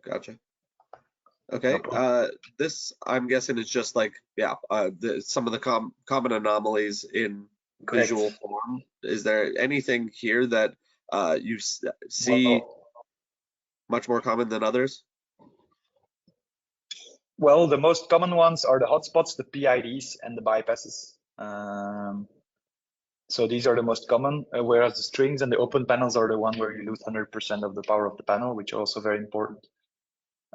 Gotcha. Okay. This I'm guessing is just like some of the common anomalies in visual form. Is there anything here that you see much more common than others? Well, the most common ones are the hotspots, the PIDs, and the bypasses. So these are the most common, whereas the strings and the open panels are the one where you lose 100% of the power of the panel, which are also very important.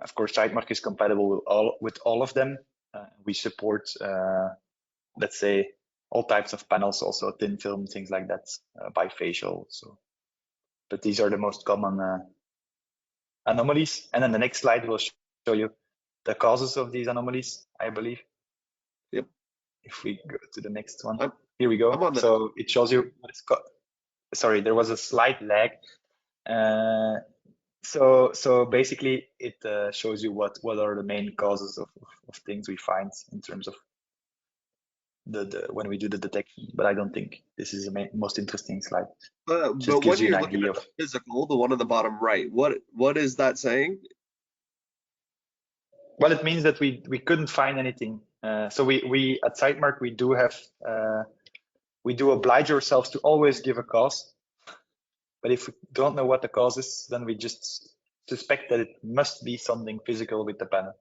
Of course, Sitemark is compatible with all of them. We support, let's say, all types of panels, also thin film, things like that, bifacial. So, but these are the most common anomalies. And then the next slide will show you the causes of these anomalies, I believe. Yep. If we go to the next one, here we go. So it shows you what it's called. Sorry, there was a slight lag. So basically, it shows you what are the main causes of things we find in terms of the when we do the detection. But I don't think this is the most interesting slide. But when you're looking at the physical, the one on the bottom right, what is that saying? Well, it means that we couldn't find anything. So we at Sitemark we do have we do oblige ourselves to always give a cause. But if we don't know what the cause is, then we just suspect that it must be something physical with the panel.